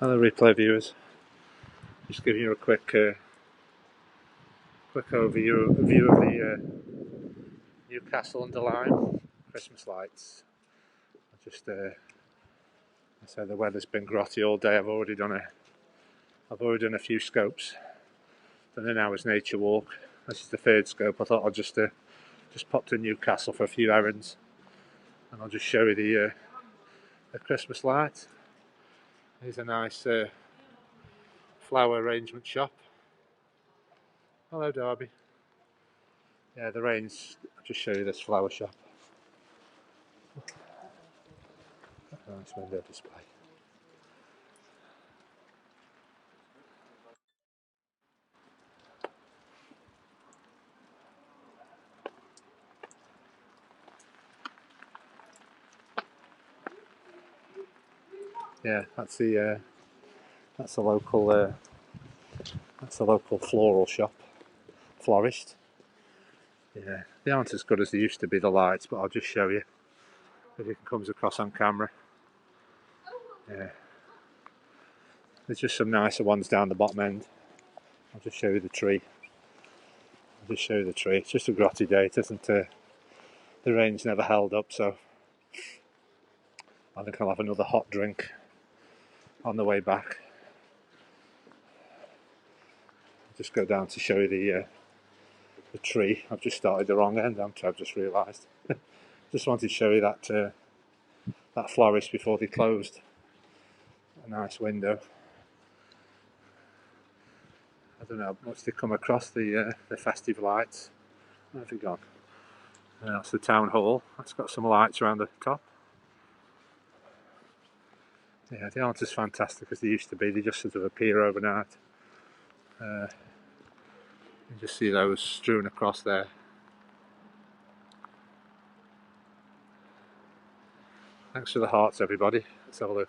Hello replay viewers, just giving you a quick overview of the Newcastle under Lyme Christmas lights. I say the weather's been grotty all day. I've already done a few scopes, done an hour's nature walk. This is the third scope. I thought I'd just pop to Newcastle for a few errands, and I'll just show you the Christmas lights. Here's a nice flower arrangement shop. Hello Derby. Yeah, the rain's. I'll just show you this flower shop. Nice window display. Yeah, that's a local floral shop, florist. Yeah, they aren't as good as they used to be, the lights, but I'll just show you if it comes across on camera. Yeah, there's just some nicer ones down the bottom end. I'll just show you the tree. It's just a grotty day. It isn't. The rain's never held up, so I think I'll have another hot drink on the way back. I'll just go down to show you the tree. I've just started the wrong end, I've just realised. Just wanted to show you that florist before they closed. A nice window. I don't know, must they come across the festive lights? Where have they gone? That's the town hall. That's got some lights around the top. Yeah, they aren't as fantastic as they used to be. They just sort of appear overnight. You just see those strewn across there. Thanks for the hearts, everybody. Let's have a look.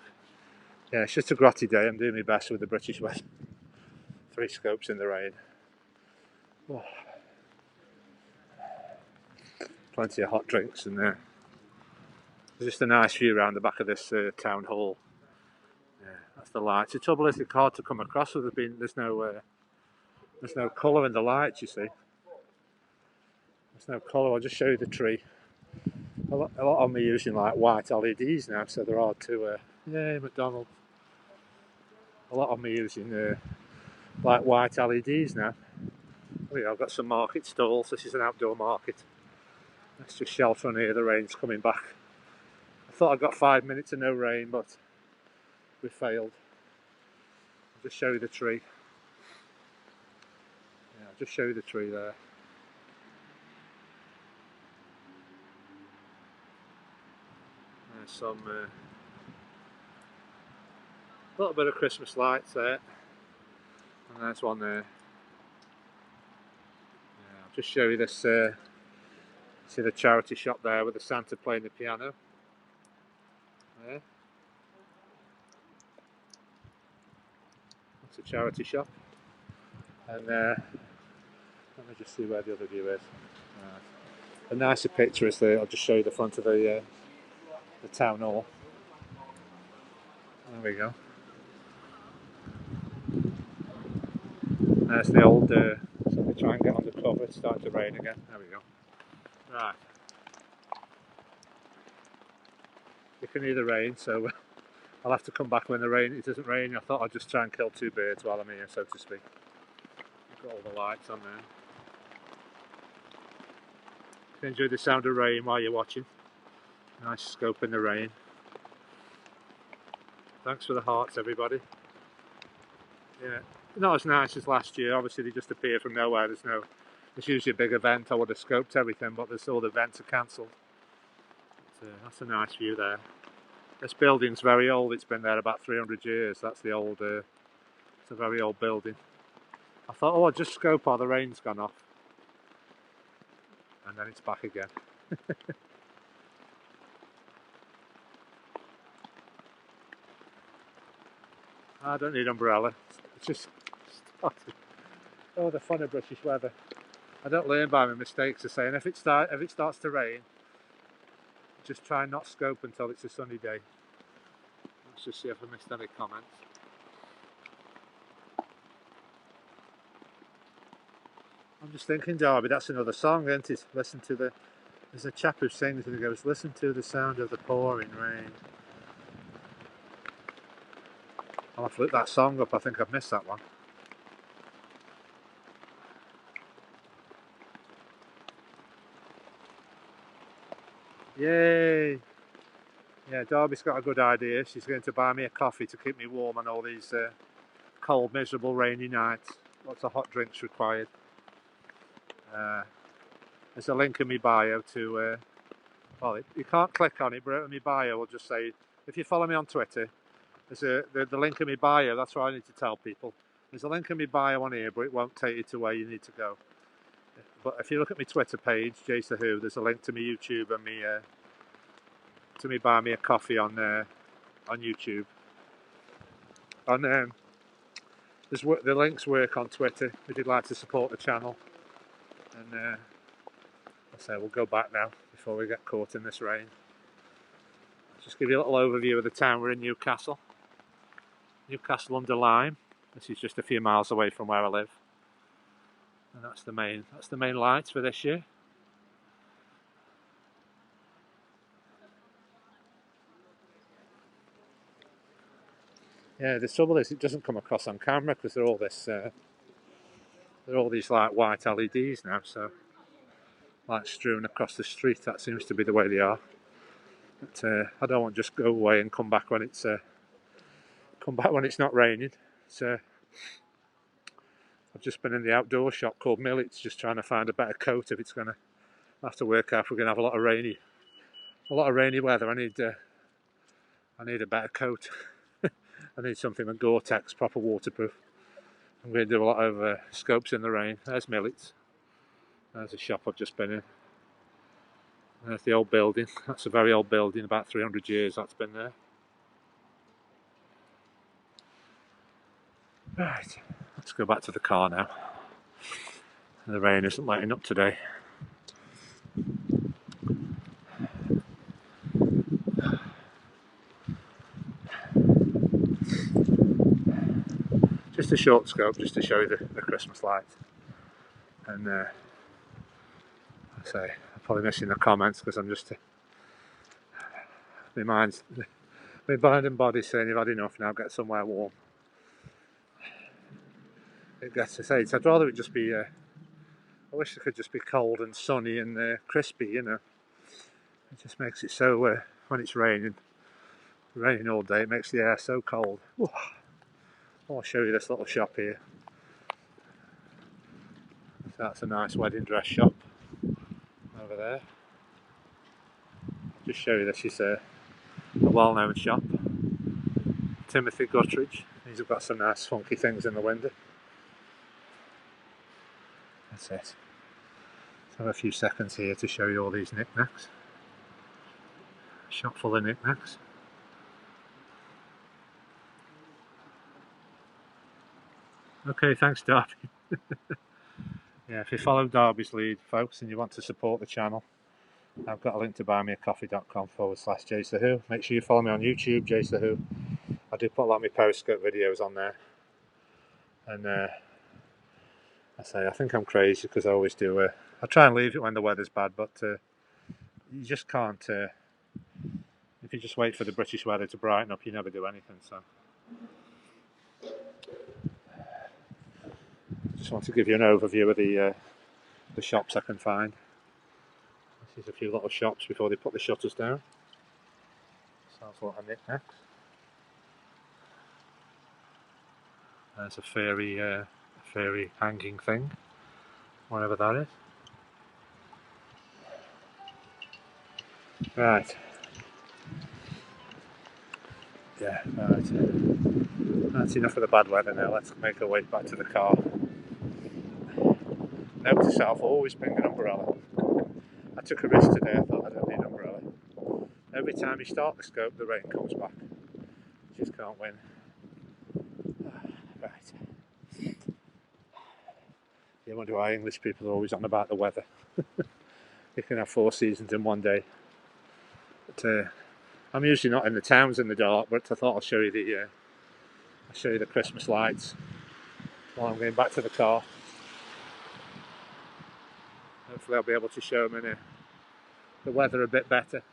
Yeah, it's just a grotty day. I'm doing my best with the British weather. 3 scopes in the rain. Oh. Plenty of hot drinks in there. There's just a nice view around the back of this town hall. Yeah, that's the lights. The trouble is, it's hard to come across. There's no colour in the lights. You see, there's no colour. I'll just show you the tree. A lot of them are using like white LEDs now, so they're hard to. Yeah, McDonald's. A lot of them are using like white LEDs now. Oh yeah, I've got some market stalls. This is an outdoor market. Let's just shelter on here. The rain's coming back. I thought I got 5 minutes of no rain, but we failed. I'll just show you the tree. Yeah, I'll just show you the tree there. There's some little bit of Christmas lights there, and there's one there. Yeah, I'll just show you this. See the charity shop there with the Santa playing the piano. There. That's a charity shop. And let me just see where the other view is. A nicer picture is there. I'll just show you the front of the town hall. There we go. There's the old. So let me try and get on the cover. It's starting to rain again. There we go. Right. You can hear the rain, so I'll have to come back when it doesn't rain. I thought I'd just try and kill 2 birds while I'm here, so to speak. I've got all the lights on there. You can enjoy the sound of rain while you're watching. Nice scope in the rain. Thanks for the hearts, everybody. Yeah, not as nice as last year. Obviously, they just appear from nowhere. There's usually a big event. I would have scoped everything, but all the events are cancelled. That's a nice view there. This building's very old. It's been there about 300 years. That's the old. It's a very old building. I thought, oh, I'll just scope. Oh, the rain's gone off, and then it's back again. I don't need umbrella. It's just started. Oh, the fun of British weather. I don't learn by my mistakes of saying if it starts to rain, just try and not scope until it's a sunny day. Let's just see if I missed any comments. I'm just thinking, Derby, that's another song, isn't it? Listen to the... There's a chap who sings and he goes, listen to the sound of the pouring rain. I'll have to look that song up, I think I've missed that one. Yay! Yeah, Darby's got a good idea. She's going to buy me a coffee to keep me warm on all these cold, miserable, rainy nights. Lots of hot drinks required. There's a link in my bio to... well, you can't click on it, but in my bio will just say... If you follow me on Twitter, there's the link in my bio. That's what I need to tell people. There's a link in my bio on here, but it won't take you to where you need to go. But if you look at my Twitter page, Jason Who, there's a link to my YouTube and me buy me a coffee on YouTube. And the links work on Twitter if you'd like to support the channel. And I say we'll go back now before we get caught in this rain. Just give you a little overview of the town. We're in Newcastle. Newcastle under Lyme. This is just a few miles away from where I live. And that's the main lights for this year. Yeah, the trouble is it doesn't come across on camera because they're all these like white LEDs now, so like strewn across the street. That seems to be the way they are. But I don't want to just go away and come back when it's not raining. So I've just been in the outdoor shop called Millet's, just trying to find a better coat. If it's gonna have to work out if we're gonna have a lot of rainy weather. I need a better coat. I need something with Gore-Tex, proper waterproof. I'm going to do a lot of scopes in the rain. There's Millet's. There's a shop I've just been in. There's the old building. That's a very old building, about 300 years that's been there. Right, let's go back to the car now. The rain isn't letting up today. Just a short scope, just to show you the Christmas lights. And I say, I'm probably missing the comments because I'm just... my mind and body saying you've had enough now, get somewhere warm. It gets to say, I'd rather it just be... I wish it could just be cold and sunny and crispy, you know. It just makes it so... when it's raining all day, it makes the air so cold. Ooh. I'll show you this little shop here. So that's a nice wedding dress shop over there. I'll just show you this is a well-known shop. Timothy Guttridge. These have got some nice funky things in the window. That's it. Let's have a few seconds here to show you all these knickknacks. A shop full of knickknacks. Okay, thanks Darby. Yeah, if you follow Darby's lead, folks, and you want to support the channel, I've got a link to buymeacoffee.com/JaceTheWho. Make sure you follow me on YouTube, JaceTheWho. I do put a lot of my periscope videos on there. And I think I'm crazy because I always do. I try and leave it when the weather's bad, but you just can't. If you just wait for the British weather to brighten up, you never do anything. So. Just want to give you an overview of the shops I can find. This is a few little shops before they put the shutters down. Sounds a lot of knickknacks. There's a fairy hanging thing, whatever that is. Right. Yeah, right. That's enough of the bad weather now. Let's make our way back to the car. Note to self, always bring an umbrella. I took a risk today, I thought I don't need an umbrella. Every time you start the scope, the rain comes back. You just can't win. Right. You wonder why English people are always on about the weather. You can have 4 seasons in one day. But I'm usually not in the towns in the dark, but I thought I'll show you the Christmas lights while I'm going back to the car. Hopefully I'll be able to show them the weather a bit better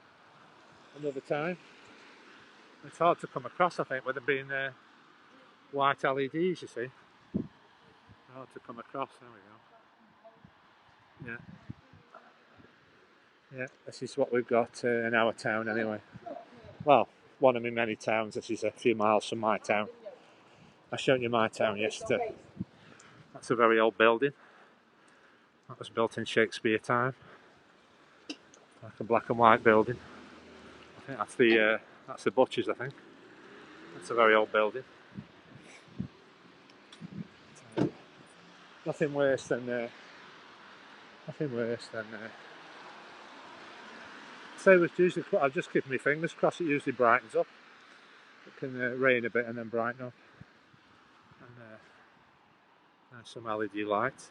another time. It's hard to come across, I think, with them being white LEDs, you see. Hard to come across, there we go. Yeah, this is what we've got in our town anyway. Well, one of my many towns. This is a few miles from my town. I showed you my town yesterday. That's a very old building. That was built in Shakespeare time. Like a black and white building. I think that's the butcher's, I think. That's a very old building. Nothing worse than so it's usually, I'll just keep my fingers crossed, it usually brightens up. It can rain a bit and then brighten up. And some LED lights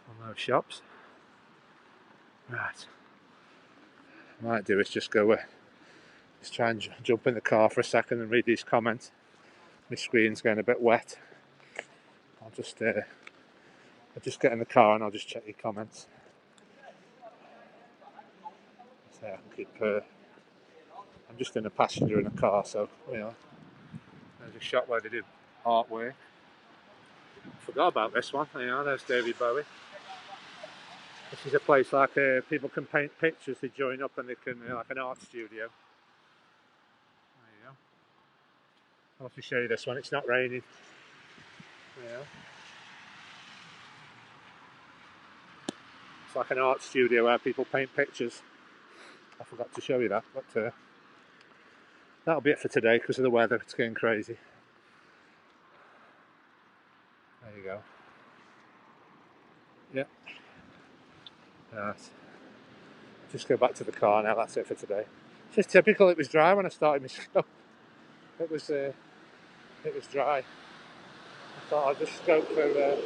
on those shops. Right. What I might do is just go just try and jump in the car for a second and read these comments. My screen's getting a bit wet. I'll just get in the car and I'll just check your comments. So I can keep. I'm just in a passenger in a car, so you know. There's a shop where they do artwork. Forgot about this one. You know, there's David Bowie. This is a place like people can paint pictures. They join up and they can like an art studio. There you go. I'll have to show you this one. It's not raining. Yeah. It's like an art studio where people paint pictures. I forgot to show you that, but that'll be it for today because of the weather. It's getting crazy. There you go. Yeah. Right. Just go back to the car now. That's it for today. It's just typical. It was dry when I started my scope. It was dry. I thought I'd just scope for. I'll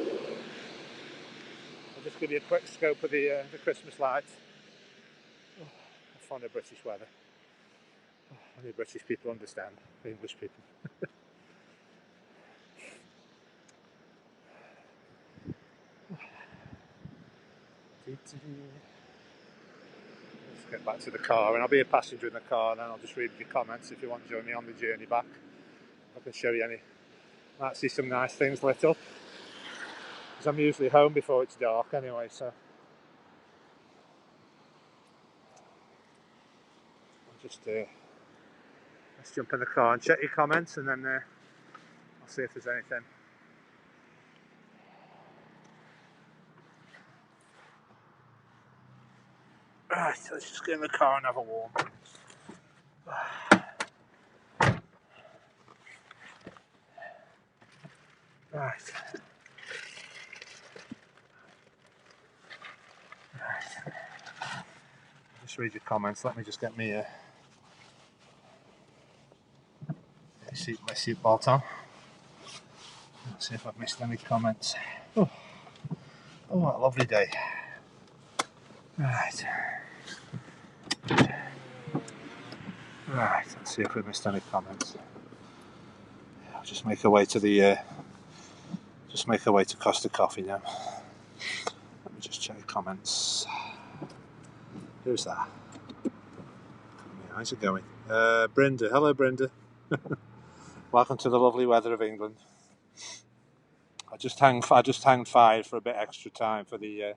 just give you a quick scope of the Christmas lights. Oh, I'm fond of British weather. Oh, only British people understand. The English people. Let's get back to the car, and I'll be a passenger in the car, and then I'll just read your comments if you want to join me on the journey back. I can show you might see some nice things lit up, because I'm usually home before it's dark anyway, so I'll just let's jump in the car and check your comments, and then I'll see if there's anything. Right, so let's just get in the car and have a warm. Right. Just read your comments. Let me just get my seat belt on. Let's see if I've missed any comments. Oh, what a lovely day. Right. Right, let's see if we missed any comments. I'll just make our way to Costa Coffee now. Let me just check the comments. Who's that? My eyes are going. Brenda. Hello, Brenda. Welcome to the lovely weather of England. I just hanged fire for a bit extra time for the.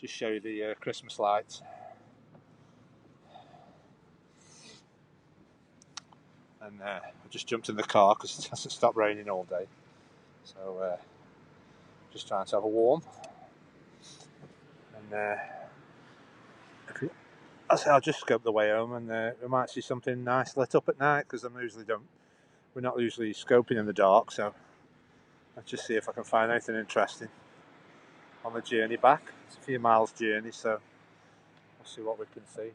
Just show you the Christmas lights. And I just jumped in the car because it hasn't stopped raining all day. So just trying to have a warm. And I'll just scope the way home, and we might see something nice lit up at night because we're not usually scoping in the dark. So I'll just see if I can find anything interesting on the journey back. It's a few miles journey, so we'll see what we can see.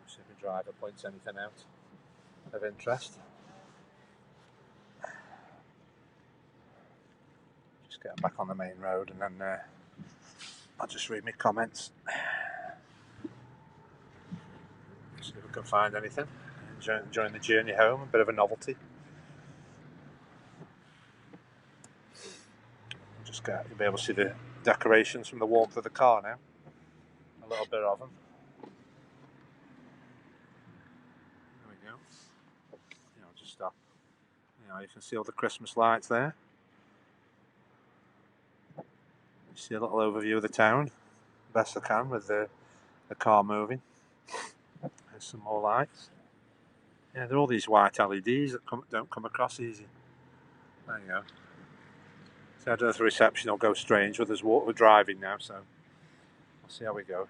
See if the driver points anything out of interest. Just get back on the main road, and then I'll just read my comments. See if we can find anything. Enjoying the journey home, a bit of a novelty. You'll be able to see the decorations from the warmth of the car now. A little bit of them. There we go. I'll just stop. You can see all the Christmas lights there. You see a little overview of the town, best I can, with the car moving. There's some more lights. Yeah, there are all these white LEDs that don't come across easy. There you go. So I don't know if the reception will go strange, but we're driving now, so we'll see how we go.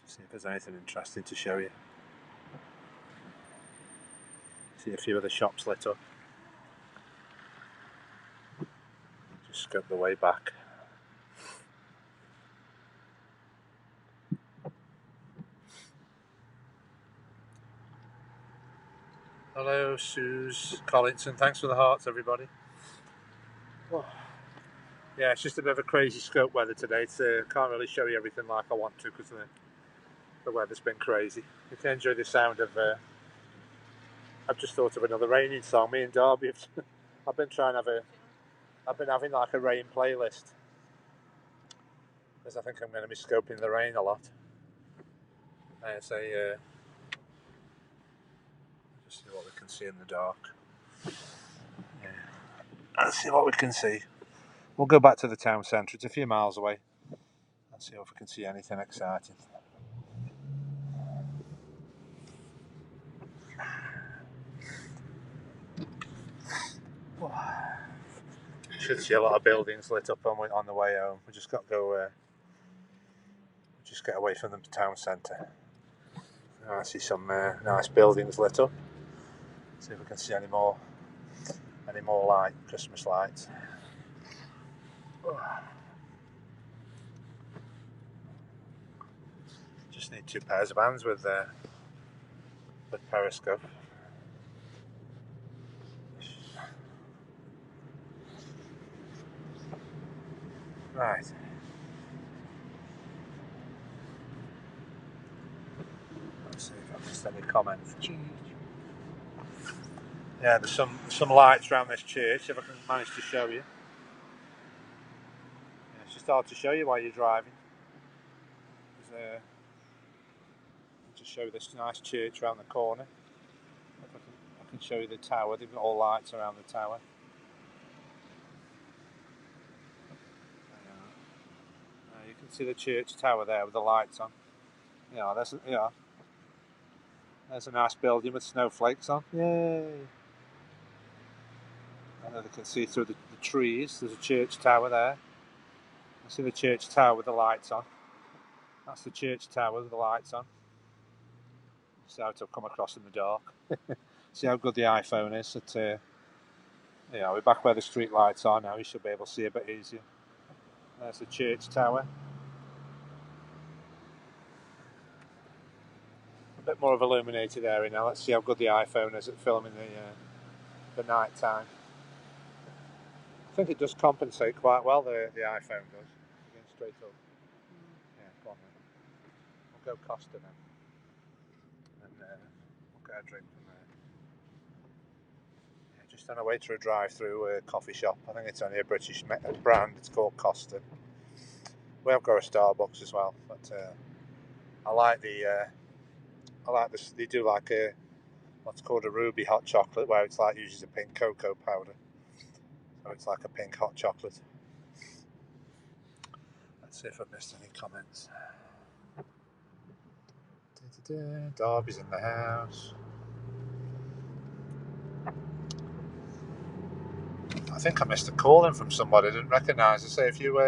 See if there's anything interesting to show you. See a few of the shops lit up. Just scope the way back. Hello, Suze Collinson. Thanks for the hearts, everybody. Oh. Yeah, it's just a bit of a crazy scope weather today. Can't really show you everything like I want to because the weather's been crazy. You can enjoy the sound of. I've just thought of another raining song. Me and Darby, I've been having like a rain playlist because I think I'm going to be scoping the rain a lot. Just see what we can see in the dark. Yeah. Let's see what we can see. We'll go back to the town centre. It's a few miles away. Let's see if we can see anything exciting. Should see a lot of buildings lit up on the way home. We just got to go. Just get away from the town centre. I see some nice buildings lit up. See if we can see any more Christmas lights. Just need 2 pairs of hands with periscope. Right. Let's see if I've missed any comments. Yeah, there's some lights around this church, if I can manage to show you. Yeah, it's just hard to show you while you're driving. I'll just show you this nice church around the corner. If I can show you the tower. They've got all lights around the tower. You can see the church tower there with the lights on. There's a nice building with snowflakes on. Yay! I know they can see through the trees. There's a church tower there. I see the church tower with the lights on. That's the church tower with the lights on. See how it'll come across in the dark. See how good the iPhone is. We're back where the street lights are now. You should be able to see a bit easier. There's the church tower. A bit more of illuminated area now. Let's see how good the iPhone is at filming the night time. I think it does compensate quite well. The iPhone does. Again, straight up. Yeah, go on then. We'll go Costa then, and we'll get a drink from there. Yeah, just on our way to a drive-through coffee shop. I think it's only a British brand. It's called Costa. We have got a Starbucks as well, but I like this. They do like what's called a ruby hot chocolate, where it's like uses a pink cocoa powder. So it's like a pink hot chocolate. Let's see if I've missed any comments. Darby's in the house. I think I missed a call in from somebody I didn't recognise. I say if you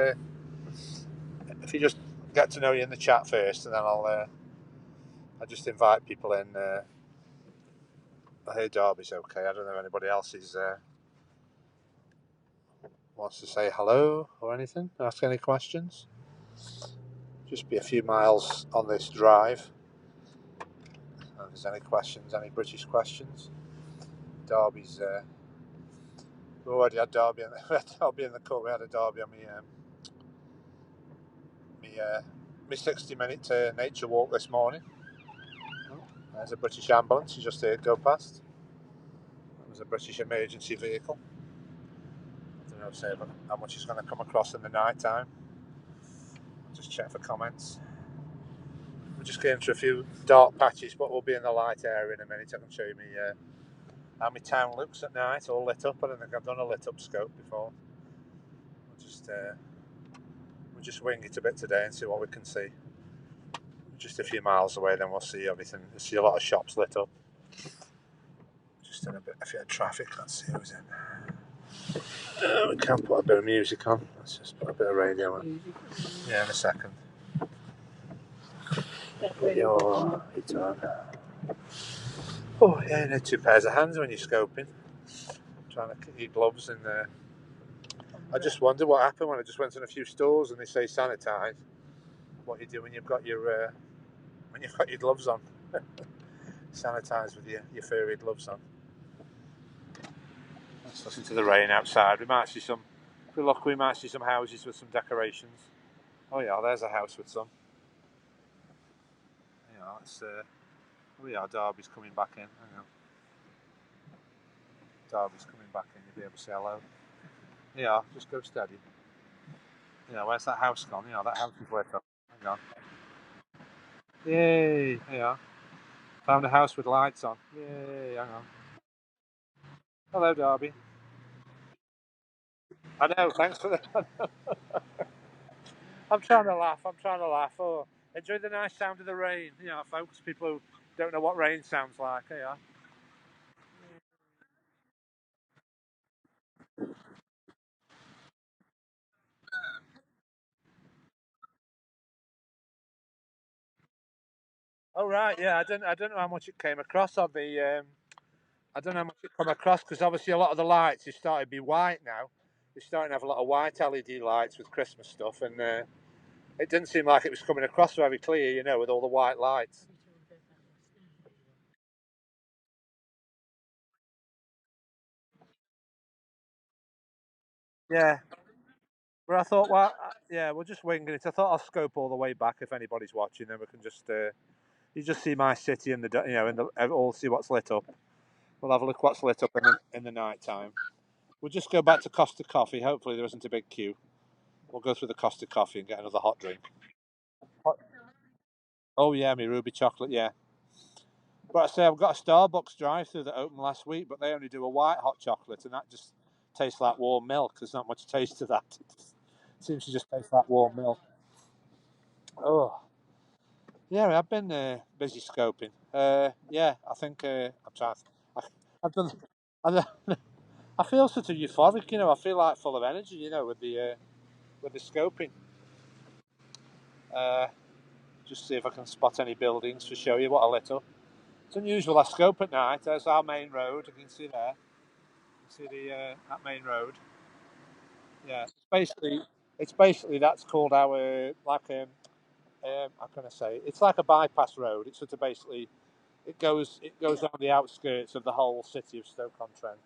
just get to know you in the chat first, and then I'll just invite people in. I hear Darby's okay. I don't know if anybody else wants to say hello or anything, ask any questions. Just be a few miles on this drive. If there's any questions, any British questions. Darby's we already had Darby in the car. We had a Darby on me 60-minute nature walk this morning. There's a British ambulance. You just heard go past. That was a British emergency vehicle. don't know say how much is going to come across in the night time. Just check for comments. We're just going through a few dark patches, but we'll be in the light area in a minute. I can show you how my town looks at night, all lit up. I don't think I've done a lit up scope before. We'll just wing it a bit today and see what we can see. Just a few miles away, then we'll see everything. We'll see a lot of shops lit up. Just in a bit of traffic. Let's see who's in. We can put a bit of music on. Let's just put a bit of radio on. Yeah, in a second. Put your heat on. Oh, yeah, you need 2 pairs of hands when you're scoping. Trying to get your gloves in there. I just wonder what happened when I just went in a few stores and they say sanitise. What you do when you've got your gloves on. Sanitise with your furry gloves on. Let's listen to the rain outside. We might see some. If we're lucky, we might see some houses with some decorations. Oh yeah, there's a house with some. Yeah, that's. Oh yeah, Derby's coming back in. Hang on. Derby's coming back in. You'll be able to say hello. Yeah, just go steady. Yeah, where's that house gone? Yeah, that house is lit up. Hang on. Yay! Yeah. Found a house with lights on. Yay! Hang on. Hello, Derby. I know. Thanks for that. I'm trying to laugh. Oh, enjoy the nice sound of the rain. You know, folks, people who don't know what rain sounds like. Yeah. Oh right, yeah. I don't know how much it came across on the. I don't know how much it come across because obviously a lot of the lights is starting to be white now. They're starting to have a lot of white LED lights with Christmas stuff, and it didn't seem like it was coming across very clear, you know, with all the white lights. Yeah, but I thought, well, yeah, we're just winging it. I thought I'll scope all the way back if anybody's watching, then we can just you just see my city in the all see what's lit up. We'll have a look what's lit up in the night time. We'll just go back to Costa Coffee. Hopefully there isn't a big queue. We'll go through the Costa Coffee and get another hot drink. Oh yeah, me ruby chocolate, yeah. But I say I've got a Starbucks drive-through that opened last week, but they only do a white hot chocolate, and that just tastes like warm milk. There's not much taste to that. It seems to just taste like warm milk. Oh, yeah, I've been busy scoping. Yeah, I think I'm trying. I, I've done. I, I feel sort of euphoric, you know. I feel like full of energy, you know, with the scoping. Uh, just see if I can spot any buildings to show you what I lit up. It's unusual. I scope at night. There's our main road. You can see there. You see that main road. Yeah, it's basically that's called our like how can I say? It's like a bypass road. It's sort of basically it goes on the outskirts of the whole city of Stoke-on-Trent.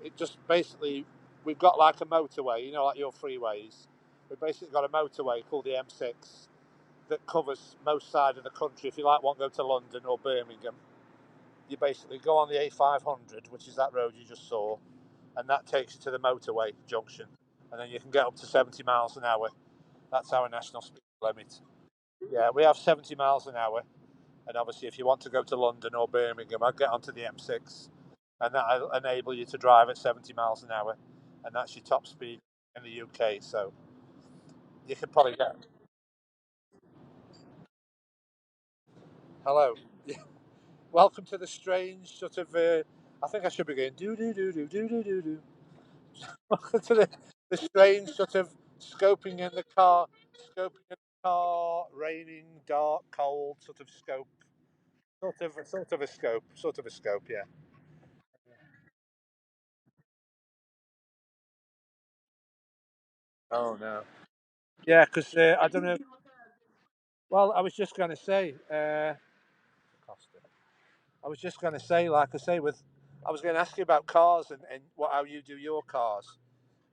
It just basically we've got like a motorway, you know, like your freeways. We've basically got a motorway called the M6 that covers most side of the country. If you like, want to go to London or Birmingham, you basically go on the A500, which is that road you just saw, and that takes you to the motorway junction, and then you can get up to 70 miles an hour. That's our national speed limit. Yeah, we have 70 miles an hour, and obviously, if you want to go to London or Birmingham, I'd get onto the M6, and that'll enable you to drive at 70 miles an hour, and that's your top speed in the UK. So you could probably get. Hello. Welcome to the strange sort of. I think I should be going do do do do do do do do. Welcome to the strange sort of scoping in the car, raining, dark, cold sort of scope, sort of a scope, yeah. Oh no. Yeah, because I don't know. Well, I was just going to say, Costa. I was just going to say, like I say, I was going to ask you about cars and how you do your cars.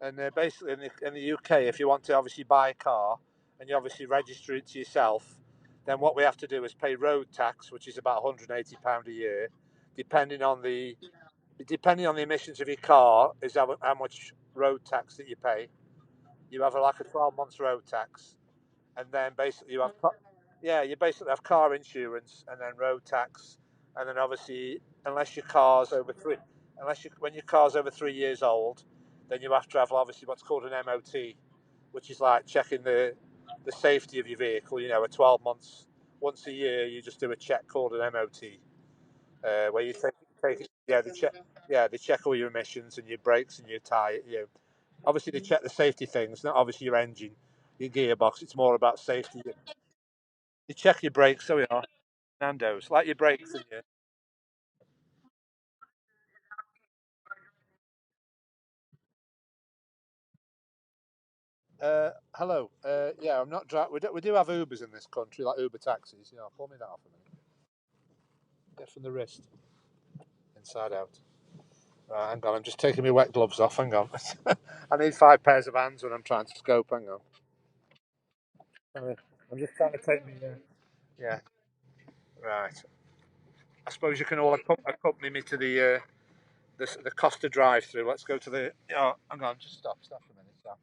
And basically, in the UK, if you want to obviously buy a car and you obviously register it to yourself, then what we have to do is pay road tax, which is about £180 a year. depending on the emissions of your car, is how much road tax that you pay. You have like a 12 months road tax, and then basically you basically have car insurance and then road tax, and then obviously unless your car's over when your car's over 3 years old, then you have to have obviously what's called an MOT, which is like checking the safety of your vehicle. A 12 months, once a year you just do a check called an MOT, where you take it, they check all your emissions and your brakes and your tyre. Obviously they check the safety things, not obviously your engine, your gearbox. It's more about safety. They check your brakes, so we are Nando's, like your brakes and your. Hello. Yeah, I'm not driving. We do have Ubers in this country, like Uber taxis. Pull me that off a minute. Get from the wrist, inside out. Right, hang on. I'm just taking my wet gloves off. Hang on. I need 5 pairs of hands when I'm trying to scope. Hang on. I'm just trying to take me. Yeah. Right. I suppose you can all accompany me to the Costa drive-through. Let's go to the. Oh, hang on. Just stop. Stop for a minute. Stop.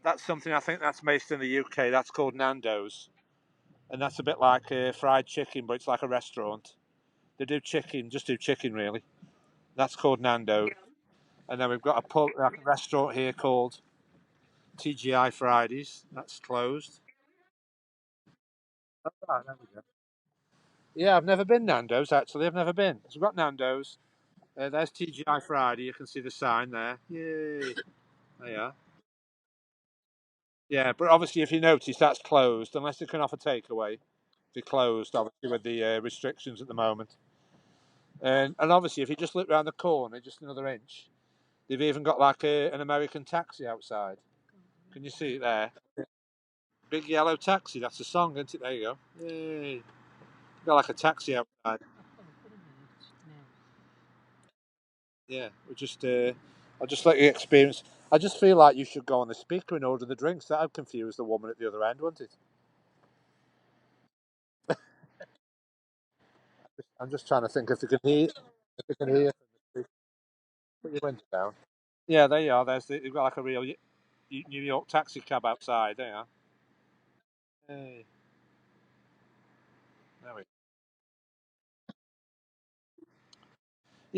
That's something I think that's based in the UK. That's called Nando's, and that's a bit like fried chicken, but it's like a restaurant. They do chicken, just do chicken really. That's called Nando's, and then we've got like a restaurant here called TGI Fridays. That's closed. Oh, right, there we go. Yeah, I've never been Nando's actually. I've never been. So we've got Nando's. There's TGI Friday. You can see the sign there. Yay! There you are. Yeah, but obviously, if you notice, that's closed unless they can offer takeaway. They're closed, obviously, with the restrictions at the moment. And obviously, if you just look round the corner, just another inch, they've even got like an American taxi outside. Can you see it there? Big yellow taxi. That's a song, isn't it? There you go. Yay! Got like a taxi outside. Yeah, we just. I'll just let you experience. I just feel like you should go on the speaker and order the drinks. That would confuse the woman at the other end, wouldn't it? I'm just trying to think if they can hear. If they can hear. Put your window down. Yeah, there you are. You've got like a real New York taxi cab outside. There you are. Hey, there we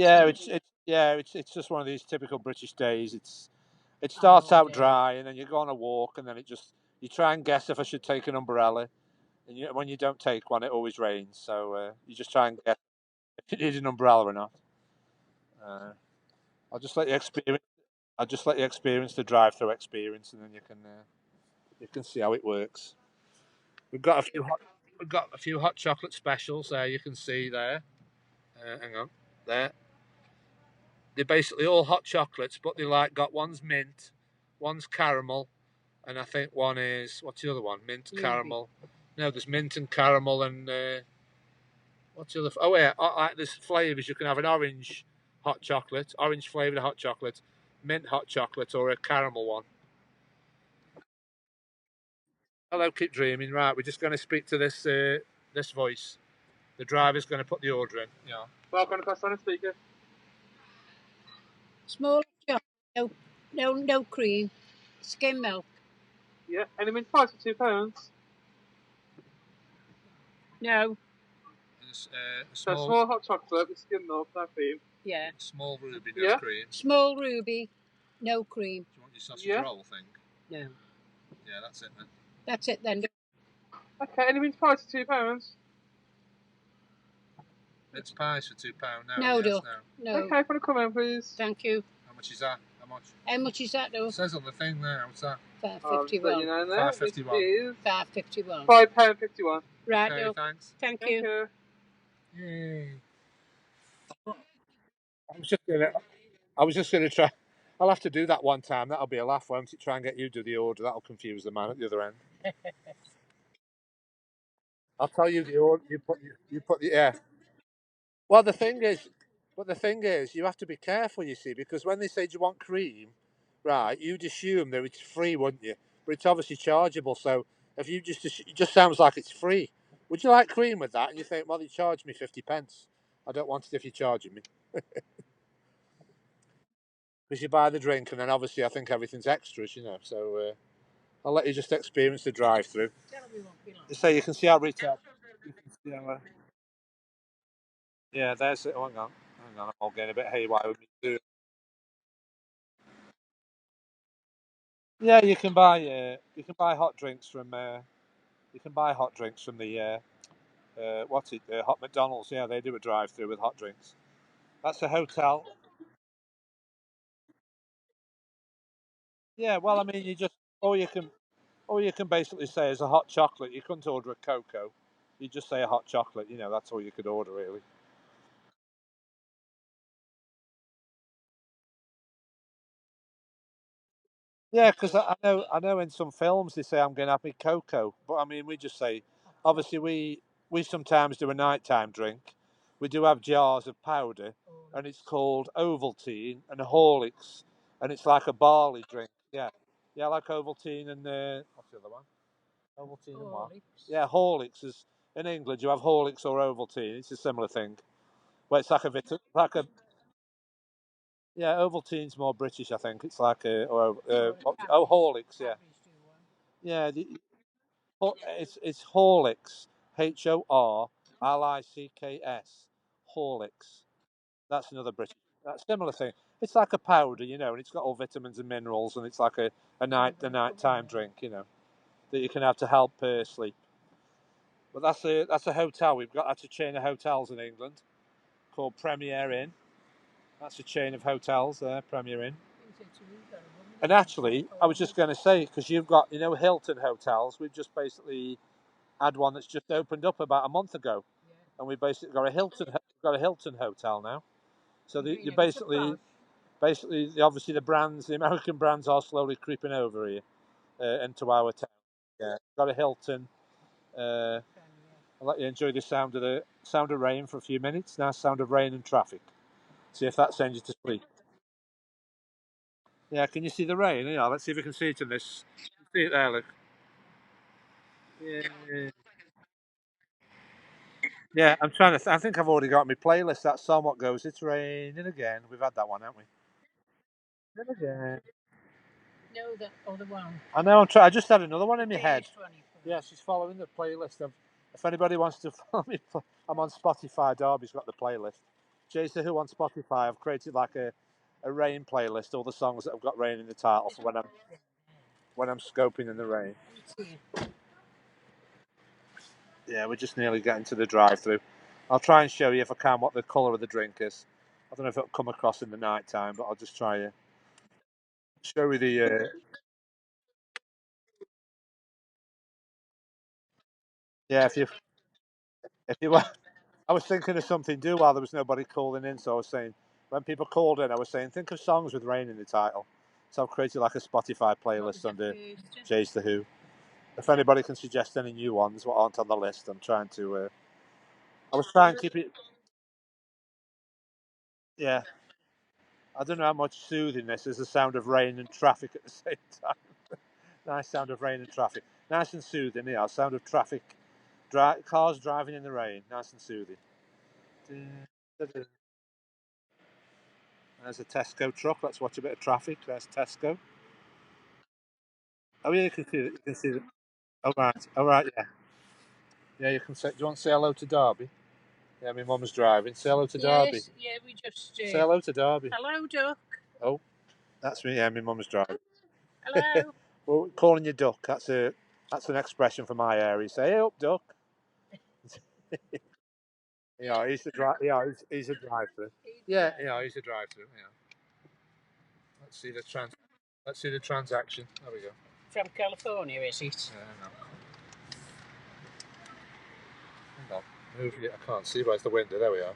go. It's just one of these typical British days. It starts out dry, and then you go on a walk, and then you try and guess if I should take an umbrella, and when you don't take one, it always rains. So you just try and guess if you need an umbrella or not. Uh, I'll just let you experience. I'll just let you experience the drive-through experience, and then you can see how it works. We've got a few hot, we've got a few hot chocolate specials there. You can see there. Hang on, there. They're basically all hot chocolates, but they like got one's mint, one's caramel, and I think one is what's the other one? Mint caramel. No, there's mint and caramel and what's the other? Oh yeah, like there's flavors. You can have an orange hot chocolate, orange flavored hot chocolate, mint hot chocolate, or a caramel one. Hello, keep dreaming. Right, we're just going to speak to this voice. The driver's going to put the order in. Yeah. Welcome to Costa speaker. Small chocolate, no cream, skim milk. Yeah, any mince pies for £2? No, So small hot chocolate with skim milk, no cream. yeah. Small ruby, no Yeah. cream. Small ruby, no cream. Do you want your sausage Yeah. roll thing? No. Yeah, that's it then. That's it then. Okay, any mince pies for £2? Mince pies for £2 now. No, Yes, Duck. no. No. Okay, for the come in, please. Thank you. How much is that? How much? How much is that though? It says on the thing there. What's that? Let you know there. £5.51. It is £5.51. £5.51. Right, Okay, Duck. thanks. Thank Thank you. you. Yay. I was just gonna try. I'll have to do that one time. That'll be a laugh, won't it? Try and get you to do the order. That'll confuse the man at the other end. I'll tell you the order. You put the yeah. Well, the thing is, you have to be careful. You see, because when they say, "Do you want cream?" Right, you'd assume that it's free, wouldn't you? But it's obviously chargeable. So if it just sounds like it's free. Would you like cream with that? And you think, well, they charged me 50 pence. I don't want it if you're charging me. Because you buy the drink and then obviously I think everything's extras, you know. So I'll let you just experience the drive-through. So you can see how retail. You can see how, yeah, there's it. Oh, hang on, I'm all getting a bit haywire with me too. Yeah, you can buy hot drinks from the what's it? Hot McDonald's. Yeah, they do a drive-through with hot drinks. That's a hotel. Yeah, well, I mean, you just all you can basically say is a hot chocolate. You couldn't order a cocoa. You just say a hot chocolate. You know, that's all you could order really. Yeah, because I know in some films they say I'm going to have me cocoa, but I mean we just say, obviously we sometimes do a nighttime drink. We do have jars of powder, and it's called Ovaltine and Horlicks, and it's like a barley drink. Yeah, yeah, like Ovaltine and what's the other one? Ovaltine and what? Yeah, Horlicks is in England. You have Horlicks or Ovaltine. It's a similar thing. Well, it's like like a yeah, Ovaltine's more British, I think. It's like a Horlicks. Yeah, yeah. It's Horlicks, Horlicks, Horlicks. That's another British. That's a similar thing. It's like a powder, you know, and it's got all vitamins and minerals, and it's like a nighttime drink, you know, that you can have to help sleep. But that's a hotel. That's a chain of hotels in England called Premier Inn. That's a chain of hotels there, Premier Inn. And actually, I was just going to say, because you've got, you know, Hilton hotels, we've just basically had one that's just opened up about a month ago, and we basically got a Hilton hotel now. So you basically, obviously the American brands are slowly creeping over here into our town. Yeah, got a Hilton. Uh, I'll let you enjoy the sound of rain for a few minutes. Now, sound of rain and traffic. See if that sends you to sleep. Yeah, can you see the rain? Yeah, let's see if we can see it in this. See it there, look. Yeah. Yeah, I'm trying to. I think I've already got my playlist. That song, "What Goes It's Raining Again." We've had that one, haven't we? Again. No, the other one. I know. I'm trying. I just had another one in my head. Yeah, she's following the playlist. If anybody wants to follow me, I'm on Spotify. Darby's got the playlist. Jason, who on Spotify? I've created like a rain playlist. All the songs that have got rain in the title for when I'm scoping in the rain. Yeah, we're just nearly getting to the drive-through. I'll try and show you if I can what the colour of the drink is. I don't know if it'll come across in the night time, but I'll just try to show you the. Yeah, if you I was thinking of something to do while there was nobody calling in, so I was saying when people called in, I was saying think of songs with rain in the title. So I've created like a Spotify playlist under Jay's the Who. If anybody can suggest any new ones what aren't on the list, I'm trying to. I was trying to keep it. Yeah, I don't know how much soothing this is. The sound of rain and traffic at the same time. Nice sound of rain and traffic. Nice and soothing. Yeah, sound of traffic. Cars driving in the rain. Nice and soothing. There's a Tesco truck. Let's watch a bit of traffic. There's Tesco. Oh yeah, you can see it. You can see it. Oh right. Oh right. Yeah. Yeah. You can say. Do you want to say hello to Derby? Yeah, my mum's driving. Say hello to Derby. Yes, yeah, we just. Say hello to Derby. Hello, Duck. Oh, that's me. Yeah, my mum's driving. Hello. Well, calling you duck. That's an expression for my area. Say, hey up, duck. Yeah, he's the drive. Yeah, he's a drive-through. Yeah, yeah, he's a drive-through. Yeah. Let's see the trans. Let's see the transaction. There we go. From California, is it? No. Hang on. Move it. I can't see. Where's the window? There we are.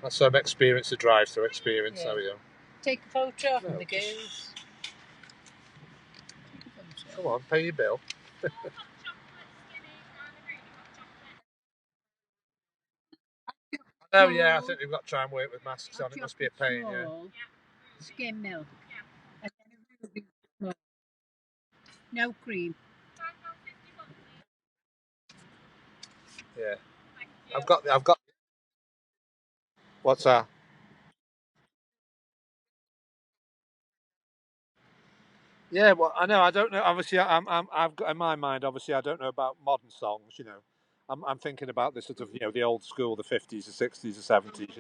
That's some experience, a drive-through experience. Yeah. There we go. Take a photo of the girls. Come on, pay your bill. Oh yeah, I think they've got to try and work with masks on. It must be a pain. Yeah. Skim milk. No cream. Yeah. I've got What's that? Yeah, well, I know. I don't know. Obviously, I've got in my mind. Obviously, I don't know about modern songs. I'm thinking about the sort of the old school, the 50s, the 60s, the 70s.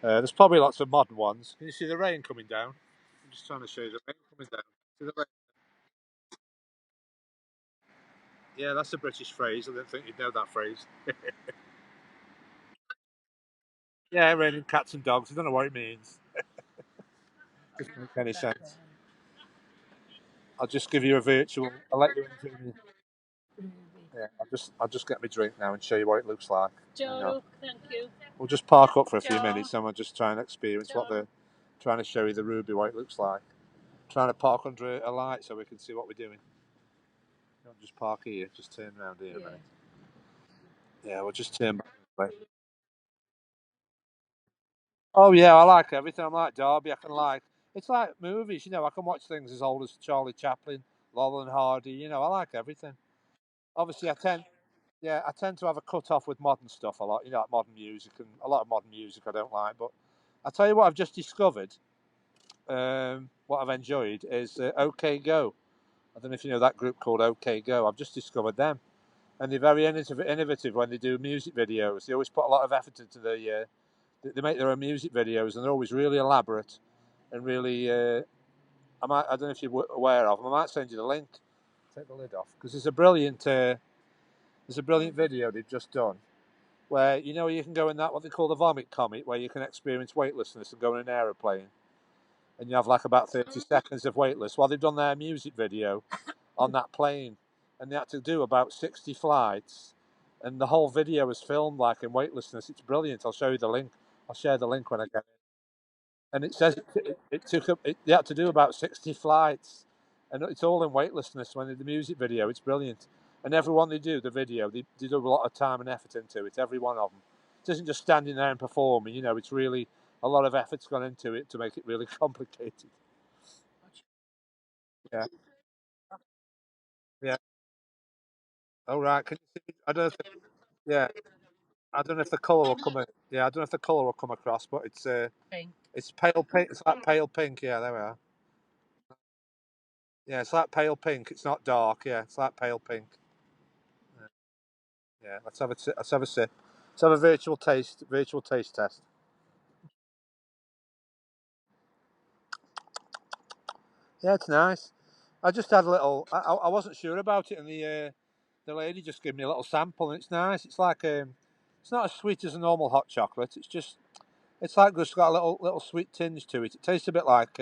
There's probably lots of modern ones. Can you see the rain coming down? I'm just trying to show you the rain coming down. See the rain? Yeah, that's a British phrase. I didn't think you'd know that phrase. Yeah, raining cats and dogs. I don't know what it means. Doesn't make any sense. I'll just give you a virtual. I'll let you into. Yeah, I'll just get my drink now and show you what it looks like. Joe, thank you. We'll just park up for a few minutes and we'll just try and experience what they're trying to show you the ruby, what it looks like. Trying to park under a light so we can see what we're doing. Don't just park here, just turn around here a minute. Yeah, we'll just turn back. Oh yeah, I like everything. I'm like Derby. It's like movies. I can watch things as old as Charlie Chaplin, Laurel and Hardy. I like everything. Obviously, I tend to have a cut off with modern stuff a lot. Like modern music, and a lot of modern music I don't like. But I tell you what, I've just discovered. What I've enjoyed is OK Go. I don't know if you know that group called OK Go. I've just discovered them, and they're very innovative when they do music videos. They always put a lot of effort into they make their own music videos, and they're always really elaborate and really. I don't know if you're aware of them. I might send you the link. Take the lid off because there's a brilliant video they've just done where you can go in that what they call the vomit comet, where you can experience weightlessness and go in an aeroplane, and you have like about 30 seconds of weightless. Well, they've done their music video on that plane, and they had to do about 60 flights, and the whole video was filmed like in weightlessness. It's brilliant. I'll show you the link. I'll share the link when I get it. And it says it took they had to do about 60 flights, and it's all in weightlessness. When they do the music video, it's brilliant. And everyone they do the video, they do a lot of time and effort into it. Every one of them. It isn't just standing there and performing. It's really a lot of effort's gone into it to make it really complicated. Yeah, yeah. Oh right. Can you see? I don't know. Yeah, I don't know if the colour will come. Yeah, I don't know if the colour will come across, but Pink. it's pale pink. It's like pale pink. Yeah, there we are. Yeah, it's like pale pink. It's not dark. Yeah, it's like pale pink. Yeah, let's have a sip. Let's have a virtual taste test. Yeah, it's nice. I just had a little. I wasn't sure about it, and the lady just gave me a little sample, and it's nice. It's like it's not as sweet as a normal hot chocolate. It's like just got a little sweet tinge to it. It tastes a bit like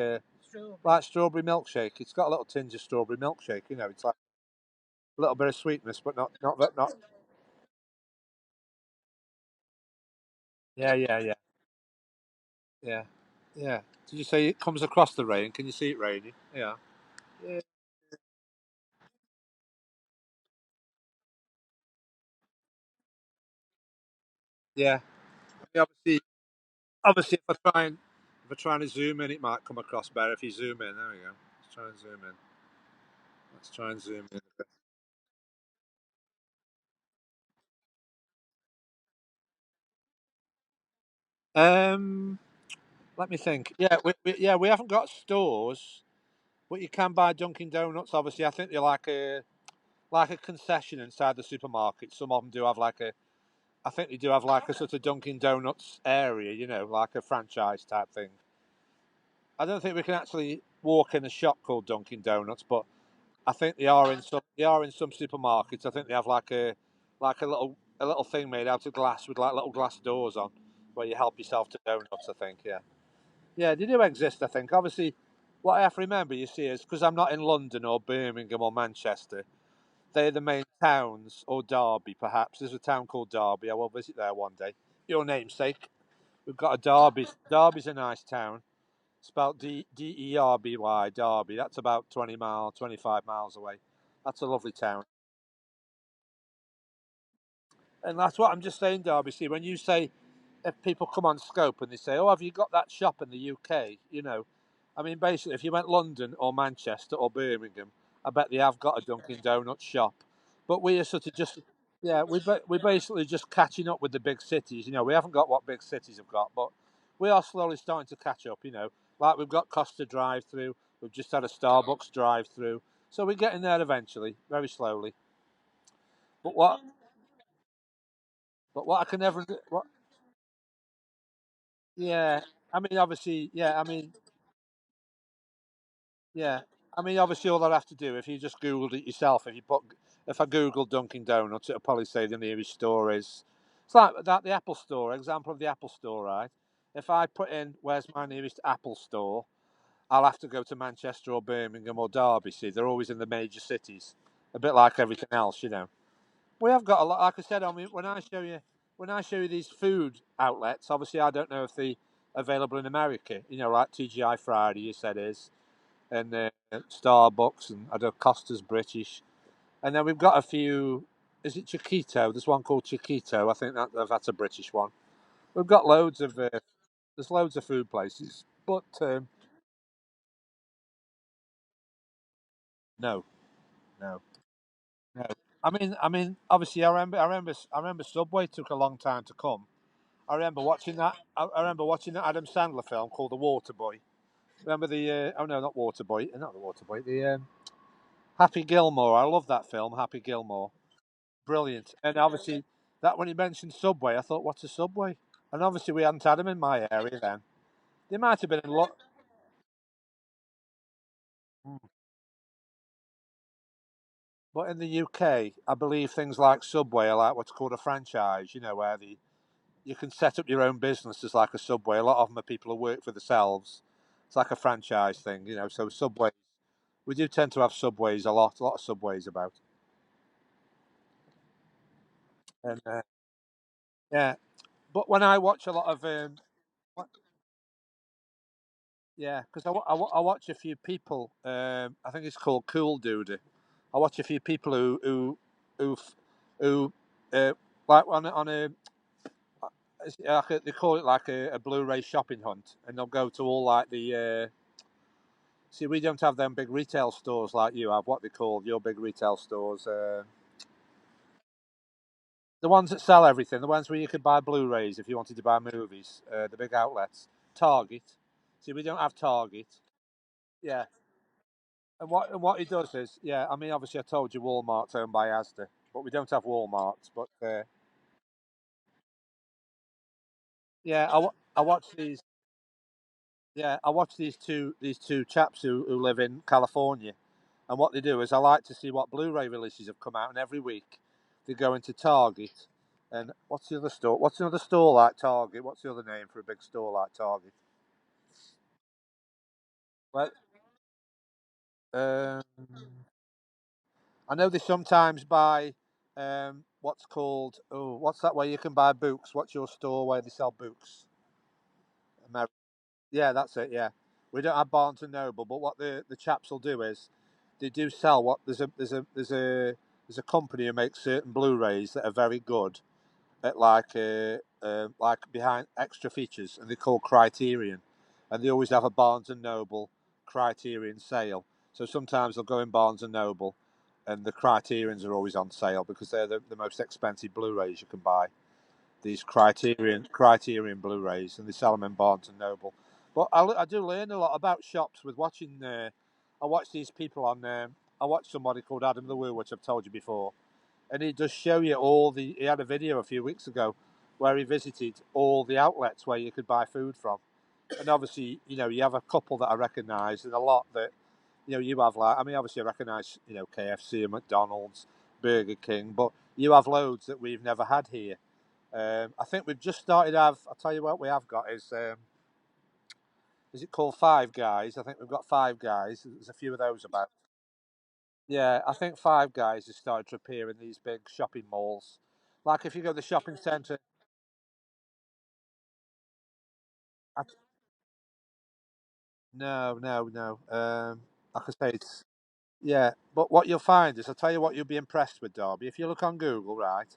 strawberry milkshake. It's got a little tinge of strawberry milkshake. It's like a little bit of sweetness, but not. Yeah, yeah, yeah, yeah, yeah. Did you say it comes across the rain? Can you see it raining? Yeah. Yeah. Yeah. Obviously, if I try and zoom in, it might come across better if you zoom in. There we go. Let's try and zoom in. Let's try and zoom in a bit. Um, Let me think. Yeah, we haven't got stores, but you can buy Dunkin' Donuts. Obviously, I think they're like a concession inside the supermarket. Some of them do have I think they do have like a sort of Dunkin' Donuts area. Like a franchise type thing. I don't think we can actually walk in a shop called Dunkin' Donuts, but I think they are in some supermarkets. I think they have like a little thing made out of glass with like little glass doors on, where you help yourself to donuts. I think, yeah, yeah, they do exist. I think. Obviously, what I have to remember, you see, is because I'm not in London or Birmingham or Manchester. They're the main towns, or Derby, perhaps. There's a town called Derby. I will visit there one day. Your namesake. We've got a Derby. Derby's a nice town. Spelled Derby, Derby. That's about 20 miles, 25 miles away. That's a lovely town. And that's what I'm just saying, Derby. See, when you say, if people come on Scope and they say, "Oh, have you got that shop in the UK?" I mean, basically, if you went London or Manchester or Birmingham, I bet they have got a Dunkin' Donuts shop. But we are sort of just Yeah, we're basically just catching up with the big cities. You know, we haven't got what big cities have got, but we are slowly starting to catch up. You know, like we've got Costa drive-through. We've just had a Starbucks drive-through, so we're getting there eventually, very slowly. But what I can never do, what yeah, I mean obviously yeah, I mean yeah, I mean obviously all I'd have to do if you just googled it yourself, if I googled Dunkin' Donuts, it'll probably say the nearest store is. It's like that the Apple Store example of the Apple Store, right? If I put in where's my nearest Apple Store, I'll have to go to Manchester or Birmingham or Derby. See, they're always in the major cities, a bit like everything else, you know. We have got a lot. Like I said, I mean, when I show you these food outlets, obviously I don't know if they are available in America. You know, like TGI Friday, you said is, and Starbucks, and I don't know, Costa's British, and then we've got a few. Is it Chiquito? There's one called Chiquito. I think that's a British one. We've got loads of there's loads of food places, but no, no, no. I remember Subway took a long time to come. I remember watching that. I remember watching that Adam Sandler film called The Water Boy. Remember the? Oh no, not Water Boy. Not the Water Boy. The Happy Gilmore. I love that film, Happy Gilmore. Brilliant. And obviously, that when he mentioned Subway, I thought, what's a Subway? And obviously, we hadn't had them in my area then. They might have been a lot. But in the UK, I believe things like Subway are like what's called a franchise. You know, where you can set up your own business as like a Subway. A lot of them are people who work for themselves. It's like a franchise thing, you know. So Subway, we do tend to have Subways a lot of Subways about. And yeah, but when I watch a lot of yeah, because I watch a few people. I think it's called Cool Dude. I watch a few people who who like on a like they call it like a Blu-ray shopping hunt, and they'll go to all like the. See, we don't have them big retail stores like you have. What they call your big retail stores. The ones that sell everything, the ones where you could buy Blu-rays if you wanted to buy movies, the big outlets. Target. See, we don't have Target. Yeah, and what he does is, yeah, I mean, obviously, I told you Walmart's owned by Asda, but we don't have Walmart's. But yeah, I watch these. Yeah, I watch these two chaps who live in California, and what they do is I like to see what Blu-ray releases have come out, and every week they go into Target. And what's the other store? What's another store like Target? What's the other name for a big store like Target? Well, um, I know they sometimes buy what's called what's that where you can buy books? What's your store where they sell books? Yeah, that's it. Yeah, we don't have Barnes and Noble, but what the chaps will do is they do sell what there's a company who makes certain Blu-rays that are very good at like behind extra features, and they're called Criterion, and they always have a Barnes and Noble Criterion sale. So sometimes they'll go in Barnes and Noble, and the Criterions are always on sale because they're the most expensive Blu-rays you can buy. These Criterion Blu-rays, and they sell them in Barnes and Noble. But I do learn a lot about shops with watching. I watch these people on. I watch somebody called Adam the Woo, which I've told you before, and he does show you all the. He had a video a few weeks ago where he visited all the outlets where you could buy food from, and obviously, you know, you have a couple that I recognise and a lot that, you know, you have like. I mean, obviously, I recognise, you know, KFC and McDonald's, Burger King, but you have loads that we've never had here. I think we've just started. I'll tell you what we have got is it called Five Guys? I think we've got Five Guys. There's a few of those about. Yeah, I think Five Guys has started to appear in these big shopping malls. Like if you go to the shopping centre, I, no, no, no. Like I say, it's yeah. But what you'll find is, I'll tell you what you'll be impressed with, Derby. If you look on Google, right?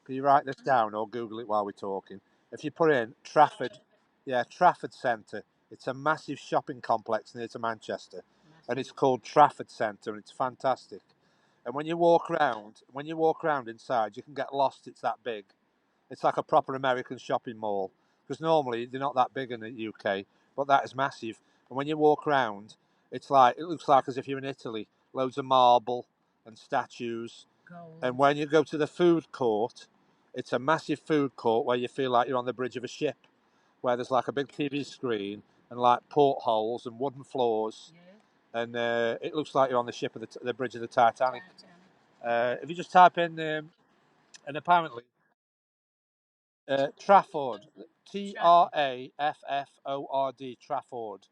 Can you write this down or Google it while we're talking? If you put in Trafford, yeah, Trafford Centre, it's a massive shopping complex near to Manchester, and it's called Trafford Centre, and it's fantastic. And when you walk around inside, you can get lost. It's that big. It's like a proper American shopping mall. Because normally they're not that big in the UK, but that is massive. And when you walk around, it looks like as if you're in Italy. Loads of marble and statues. Gold. And when you go to the food court, it's a massive food court where you feel like you're on the bridge of a ship, where there's like a big TV screen and like portholes and wooden floors. Yeah. And it looks like you're on the ship of the bridge of the Titanic. If you just type in, and apparently Trafford, Trafford, Trafford.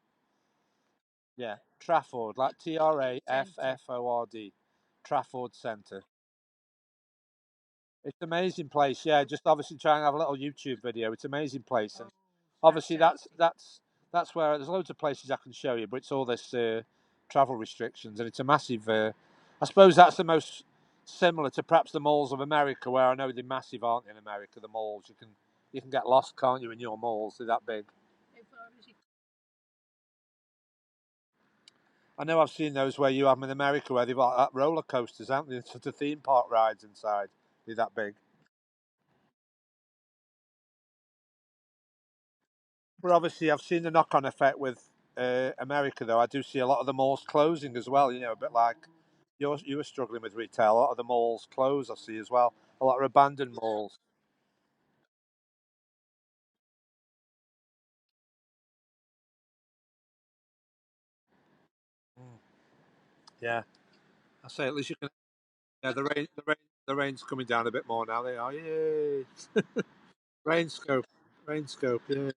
Yeah, Trafford, like Trafford, Trafford Centre. It's an amazing place. Yeah, just obviously try and have a little YouTube video. It's an amazing place, and obviously that's where there's loads of places I can show you, but it's all this travel restrictions, and it's a massive. I suppose that's the most similar to perhaps the malls of America, where I know they're massive, aren't they, in America? The malls you can get lost, can't you, in your malls? They're that big. I know I've seen those where you have them in America, where they've got roller coasters, haven't they? Sort of theme park rides inside. They're that big. But obviously, I've seen the knock-on effect with America, though. I do see a lot of the malls closing as well. You know, a bit like you were struggling with retail. A lot of the malls close. I see as well. A lot of abandoned malls. Mm. Yeah, I say at least you can. Yeah, the rain's coming down a bit more now. They are. Yay! Rain scope, rain scope. Yeah.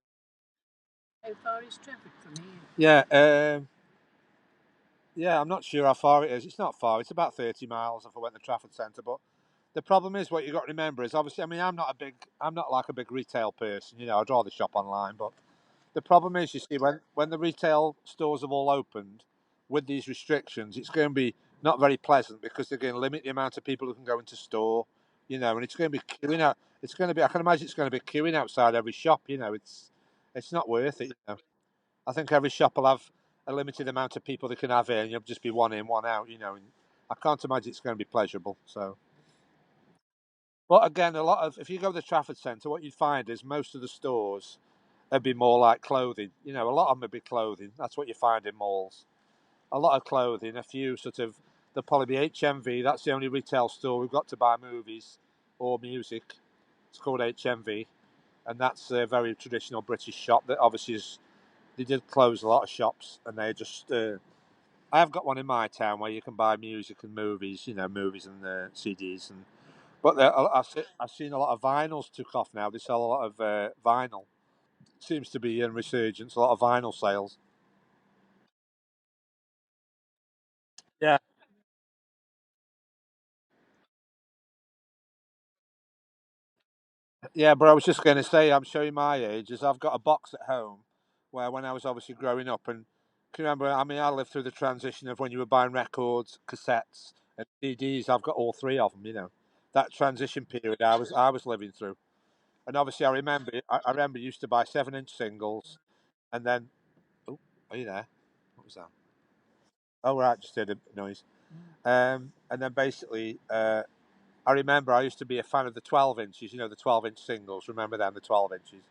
How far is traffic from here? Yeah. Yeah, I'm not sure how far it is. It's not far. It's about 30 miles if I went to Trafford Centre. But the problem is, what you got to remember is obviously, I mean, I'm not like a big retail person. You know, I'd rather shop online. But the problem is, you see, when the retail stores have all opened with these restrictions, it's going to be not very pleasant because they're going to limit the amount of people who can go into store. You know, and it's going to be queuing out. It's going to be. I can imagine it's going to be queuing outside every shop. You know, it's not worth it. You know. I think every shop will have a limited amount of people they can have in. You'll just be one in, one out. You know, and I can't imagine it's going to be pleasurable. So, but again, a lot of if you go to the Trafford Centre, what you'd find is most of the stores would be more like clothing. You know, a lot of them would be clothing. That's what you find in malls. A lot of clothing. A few sort of there'll probably be HMV. That's the only retail store we've got to buy movies or music. It's called HMV, and that's a very traditional British shop that obviously is. They did close a lot of shops, and they just I have got one in my town where you can buy music and movies, you know, movies and CDs. And but I've seen a lot of vinyls took off now. They sell a lot of vinyl. Seems to be in resurgence. A lot of vinyl sales. Yeah, yeah. But I was just going to say, I'm showing my age. Is I've got a box at home where when I was obviously growing up, and can you remember? I mean, I lived through the transition of when you were buying records, cassettes, and CDs. I've got all three of them. You know, that transition period I was living through. And obviously, I remember used to buy 7-inch singles, and then, oh, are you there? What was that? Oh, right, just heard a noise. And then basically, I remember I used to be a fan of the 12 inches. You know, the 12-inch singles. Remember them, the 12 inches.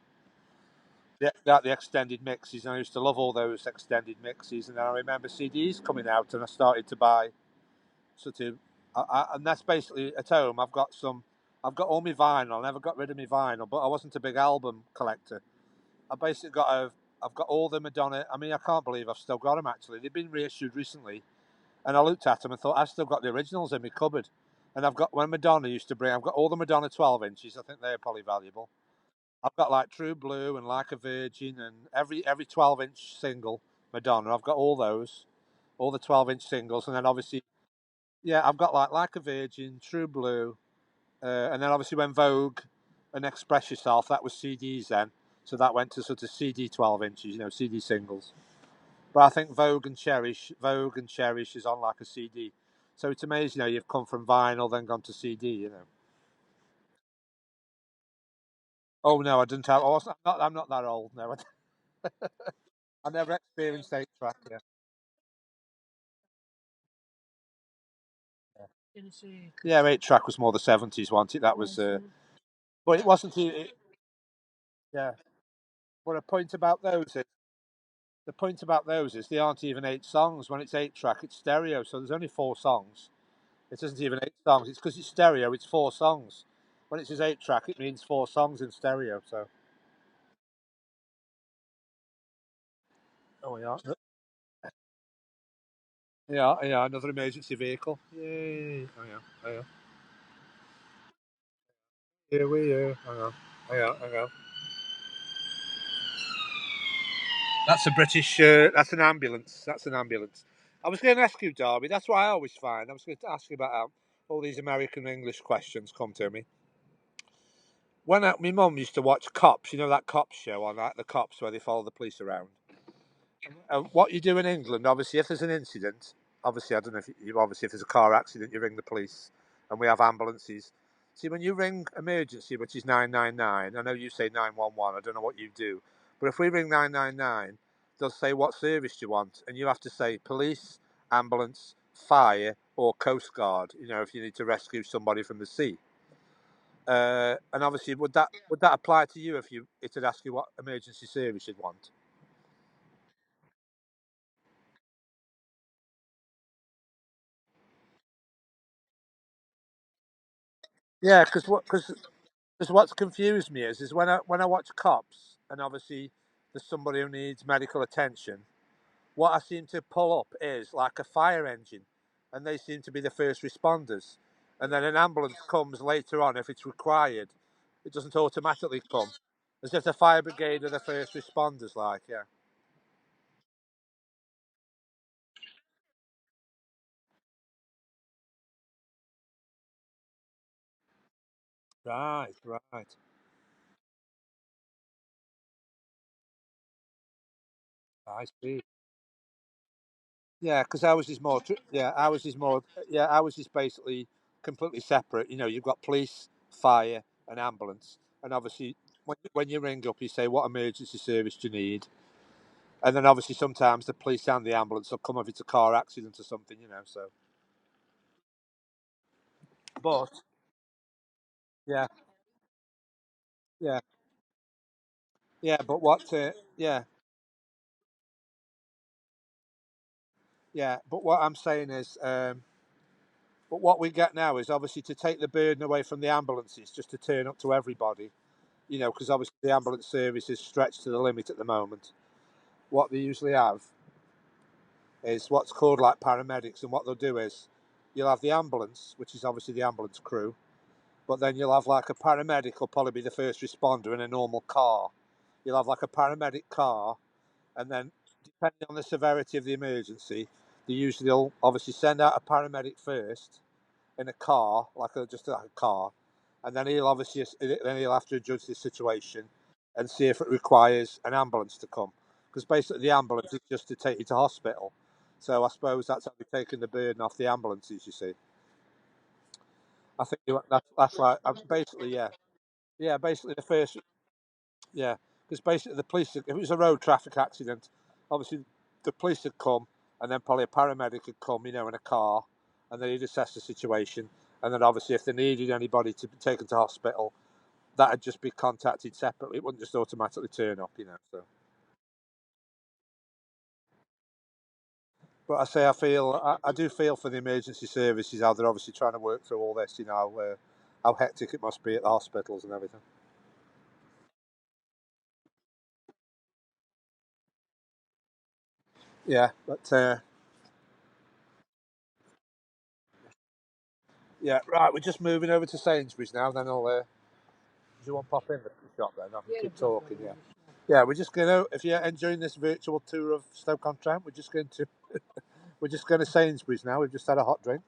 The extended mixes. And I used to love all those extended mixes. And then I remember CDs coming out, and I started to buy sort of, and that's basically at home. I've got all my vinyl. I never got rid of my vinyl, but I wasn't a big album collector. I basically I've got all the Madonna. I mean, I can't believe I've still got them. Actually, they've been reissued recently, and I looked at them and thought I've still got the originals in my cupboard. And I've got when Madonna used to bring. I've got all the Madonna 12 inches. I think they're probably valuable. I've got like True Blue and Like a Virgin and every 12-inch single Madonna. I've got all those, all the 12-inch singles, and then obviously yeah, I've got like a Virgin, True Blue, and then obviously when Vogue and Express Yourself, that was CDs then. So that went to sort of CD 12 inches, you know, CD singles. But I think Vogue and Cherish is on like a CD. So it's amazing how you've come from vinyl, then gone to CD, you know. Oh no, I didn't have. I'm not that old. No, I never experienced 8-track. Yeah. Yeah, 8-track was more the 70s, wasn't it? That was, but it wasn't. Yeah, but the point about those is they aren't even 8 songs. When it's 8-track, it's stereo, so there's only 4 songs. It isn't even 8 songs. It's because it's stereo. It's 4 songs. When it says 8-track, it means 4 songs in stereo. So. Oh yeah. Yeah, yeah. Another emergency vehicle. Yay! Oh yeah. Oh yeah. Here we are. Hang on. Hang on. Hang on. That's a British. That's an ambulance. That's an ambulance. I was going to ask you, Darby. That's what I always find. I was going to ask you about how all these American English questions come to me. When my mum used to watch Cops, you know that Cops show on the Cops where they follow the police around. What you do in England, obviously, if there's an incident, obviously, I don't know if obviously if there's a car accident, you ring the police, and we have ambulances. See, when you ring emergency, which is 999, I know you say 911. I don't know what you do, but if we ring 999, they'll say what service do you want, and you have to say police, ambulance, fire, or coast guard. You know, if you need to rescue somebody from the sea. And obviously, would that apply to you if it'd ask you what emergency service you'd want? Yeah, because what's confused me is when I watch Cops and obviously there's somebody who needs medical attention, what I seem to pull up is like a fire engine, and they seem to be the first responders, and then an ambulance comes later on if it's required. It doesn't automatically come, as if the fire brigade are the first responders. Like, yeah, right, right. I see. Yeah, because ours is more. Yeah, ours is more. Yeah, ours is basically completely separate. You know, you've got police, fire, and ambulance, and obviously when you ring up, you say what emergency service do you need, and then obviously sometimes the police and the ambulance will come if it's a car accident or something. You know, so but yeah, yeah, yeah. But what? Yeah, yeah. But what I'm saying is, but what we get now is obviously to take the burden away from the ambulances, just to turn up to everybody. You know, because obviously the ambulance service is stretched to the limit at the moment. What they usually have is what's called like paramedics, and what they'll do is you'll have the ambulance, which is obviously the ambulance crew, but then you'll have like a paramedic will probably be the first responder in a normal car. You'll have like a paramedic car, and then depending on the severity of the emergency, they usually will obviously send out a paramedic first in a car, just like a car, and then he'll have to judge the situation and see if it requires an ambulance to come. Because basically, the ambulance is just to take you to hospital. So I suppose that's how we're taking the burden off the ambulances. You see, I think that's right. Basically, yeah, yeah. Basically, the first, yeah, because basically the police. If it was a road traffic accident, obviously the police would come, and then probably a paramedic would come, in a car, and then he'd assess the situation, and then obviously if they needed anybody to be taken to hospital, that'd just be contacted separately. It wouldn't just automatically turn up. So, but I do feel for the emergency services how they're obviously trying to work through all this. How hectic it must be at the hospitals and everything. Yeah, but yeah, right. We're just moving over to Sainsbury's now. Then I'll. Do you want to pop in the shop then? I can keep talking. Yeah. Yeah, we're just going to. If you're enjoying this virtual tour of Stoke-on-Trent, we're just going to Sainsbury's now. We've just had a hot drink.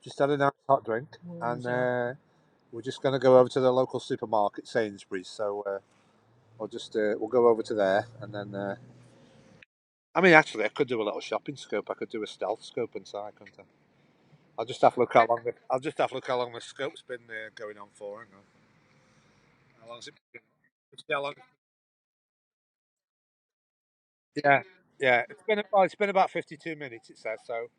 Just had a nice hot drink, and we're just going to go over to the local supermarket, Sainsbury's. So we'll go over to there, and then. I mean, actually, I could do a little shopping scope. I could do a stealth scope inside, couldn't I? I'll just have a look how long. I'll just have a look how long the scope's been going on for. Hang on. How long's it been? How long? Yeah, yeah. It's been about 52 minutes. It says so.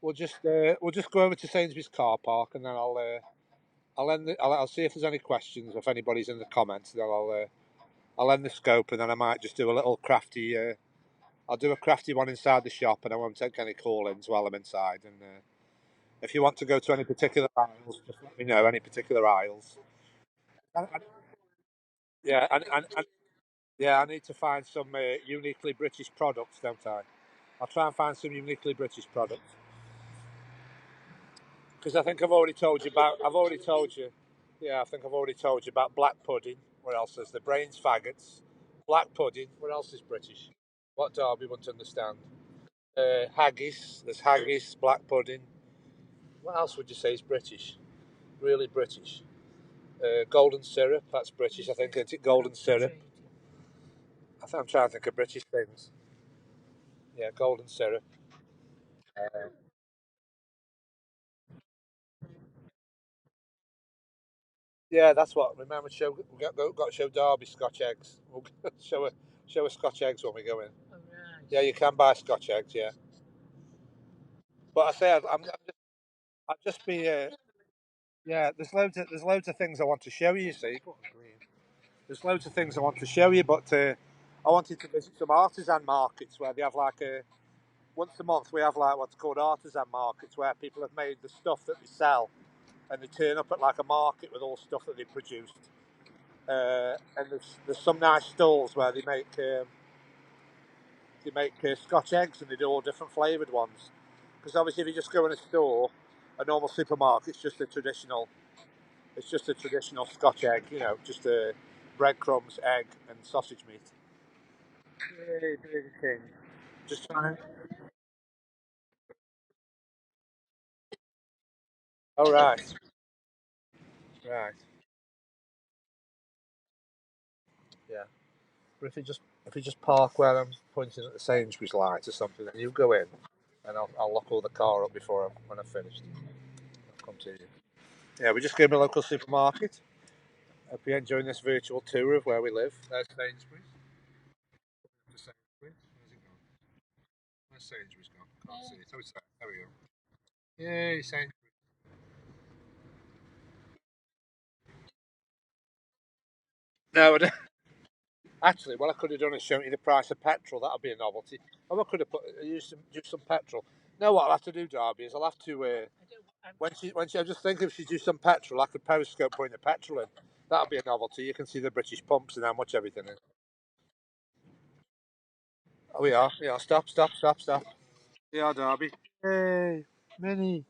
we'll just go over to Sainsbury's car park, and then I'll see if there's any questions, if anybody's in the comments. Then I'll end the scope, and then I might just do a little crafty. I'll do a crafty one inside the shop, and I won't take any call-ins while I'm inside. And if you want to go to any particular aisles, just let me know. Any particular aisles. Yeah, yeah, I need to find some uniquely British products, don't I? I'll try and find some uniquely British products. Because I think I've already told you about. I've already told you. Yeah, I think I've already told you about black pudding. What else is the brains faggots? Black pudding. What else is British? What Derby won't understand? Haggis. There's haggis, black pudding. What else would you say is British? Really British. Golden syrup. That's British. I think, isn't it? Golden syrup. I think I'm trying to think of British things. Yeah, golden syrup. Uh, yeah, that's what. Remember, got to show Derby Scotch eggs. We'll show a Scotch eggs when we go in. Oh, right. Yeah, you can buy Scotch eggs. Yeah, but I say I'd just be. Yeah, there's loads of things I want to show you. You see, there's loads of things I want to show you, but I wanted to visit some artisan markets where they have like a once a month we have like what's called artisan markets where people have made the stuff that they sell and they turn up at like a market with all stuff that they produced. And there's some nice stalls where they make Scotch eggs and they do all different flavoured ones. Because obviously, if you just go in a store, a normal supermarket, it's just a traditional Scotch egg, just breadcrumbs, egg, and sausage meat. Yay, Burger King. Just trying to. Oh right, right, yeah. But if you just park where I'm pointing at the Sainsbury's light or something, then you go in, and I'll lock all the car up before when I've finished. I'll come to you. Yeah, we just came to a local supermarket. Hope you're enjoying this virtual tour of where we live. There's Sainsbury's. To Sainsbury's. Where's it gone? Where's Sainsbury's gone? Can't see it. Oh, it's there. There we go. Yay, Sainsbury's. No, actually, what I could have done is shown you the price of petrol. That'll be a novelty. Oh, I could have used some petrol. No, what I'll have to do, Darby, is I'll have to when she I just think if she do some petrol, I could periscope putting the petrol in. That'll be a novelty. You can see the British pumps and how much everything is. Oh, we are. Yeah, stop, stop, stop, stop. We are, Darby. Hey, Mini.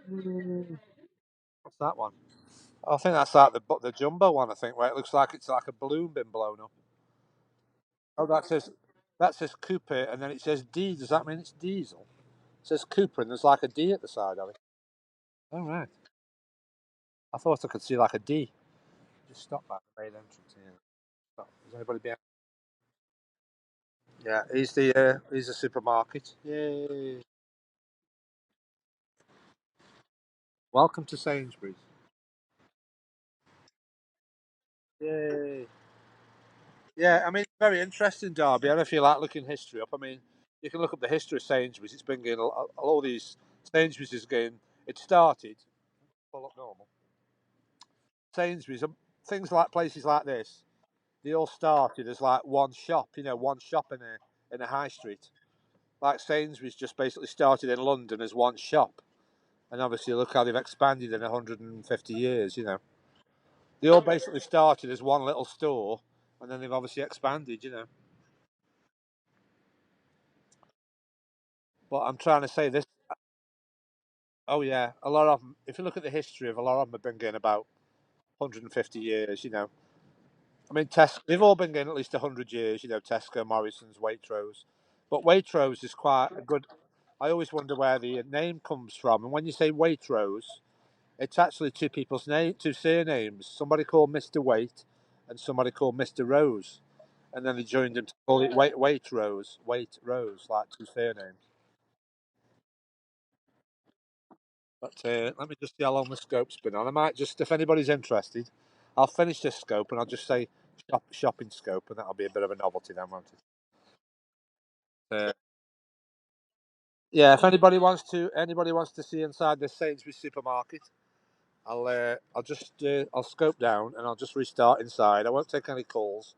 What's that one? I think that's like the jumbo one. I think where it looks like it's like a balloon been blown up. Oh, that says Cooper, and then it says D. Does that mean it's diesel? It says Cooper, and there's like a D at the side of it. Oh right. I thought I could see like a D. Just stop that main entrance here. Stop. Is anybody behind? Yeah, he's the supermarket. Yay! Welcome to Sainsbury's. Yay! Yeah, I mean, very interesting, Derby. And if you like looking history up, I mean, you can look up the history of Sainsbury's. It's been getting all these Sainsbury's is getting. It started. Pull up normal. Sainsbury's, things like places like this, they all started as like one shop. One shop in a high street. Like Sainsbury's just basically started in London as one shop, and obviously look how they've expanded in 150 years. They all basically started as one little store, and then they've obviously expanded. But I'm trying to say this. Oh yeah, a lot of them. If you look at the history of a lot of them, have been going about 150 years. I mean, they've all been going at least 100 years. Tesco, Morrison's, Waitrose. But Waitrose is quite a good. I always wonder where the name comes from. And when you say Waitrose, it's actually two surnames. Somebody called Mr. Wait, and somebody called Mr. Rose, and then they joined them to call it Waitrose, like two surnames. But let me just see how long the scope's been on. I might just, if anybody's interested, I'll finish this scope and I'll just say shopping scope, and that'll be a bit of a novelty then, won't it? yeah, if anybody wants to see inside this Sainsbury's supermarket, I'll just I'll scope down and I'll just restart inside. I won't take any calls,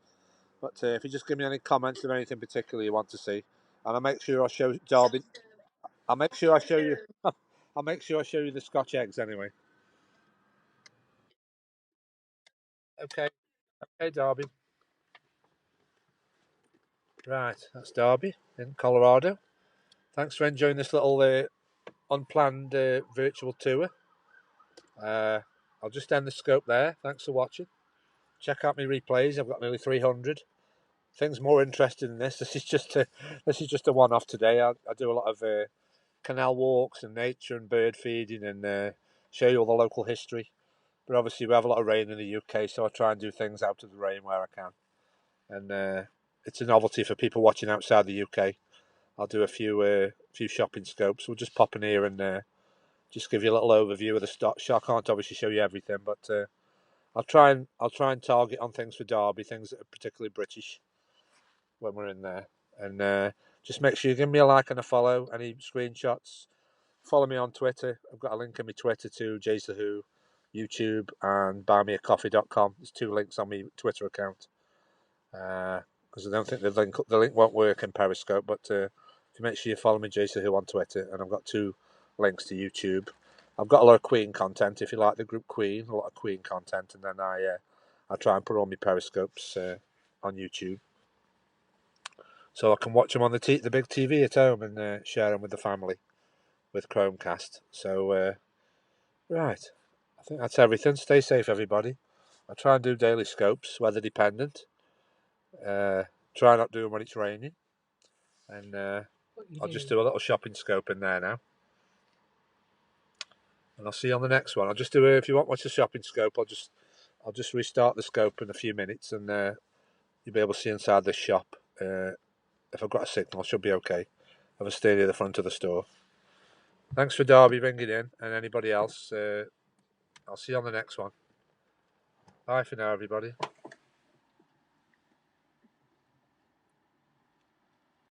but if you just give me any comments of anything particular you want to see, and I'll make sure I show Derby. I'll make sure I show you. I'll make sure I show you the Scotch eggs anyway. Okay, okay, Derby. Right, that's Derby in Colorado. Thanks for enjoying this little unplanned virtual tour. I'll just end the scope there. Thanks for watching. Check out my replays. I've got nearly 300. Things more interesting than this. This is just a one-off today. I do a lot of canal walks and nature and bird feeding and show you all the local history. But obviously we have a lot of rain in the UK, so I try and do things out of the rain where I can. And it's a novelty for people watching outside the UK. I'll do a few shopping scopes. We'll just pop in here and just give you a little overview of the stock. I can't obviously show you everything, but I'll try and target on things for Derby, things that are particularly British when we're in there. And just make sure you give me a like and a follow. Any screenshots, follow me on Twitter. I've got a link in my Twitter to Jays the Who, YouTube, and buymeacoffee.com. There's 2 links on my Twitter account. Because I don't think the link won't work in Periscope, but if you make sure you follow me, Jays the Who, on Twitter, and I've got 2 links to YouTube. I've got a lot of Queen content. If you like the group Queen, a lot of Queen content, and then I try and put all my Periscopes on YouTube, so I can watch them on the big TV at home and share them with the family with Chromecast. So right, I think that's everything. Stay safe, everybody. I try and do daily scopes, weather dependent. Try not to do them when it's raining, and I'll just do a little shopping scope in there now. And I'll see you on the next one. I'll just do if you want to watch the shopping scope, I'll just restart the scope in a few minutes, and you'll be able to see inside this shop. If I've got a signal, I should be okay. If I stay near the front of the store. Thanks for Derby ringing in, and anybody else. I'll see you on the next one. Bye for now, everybody.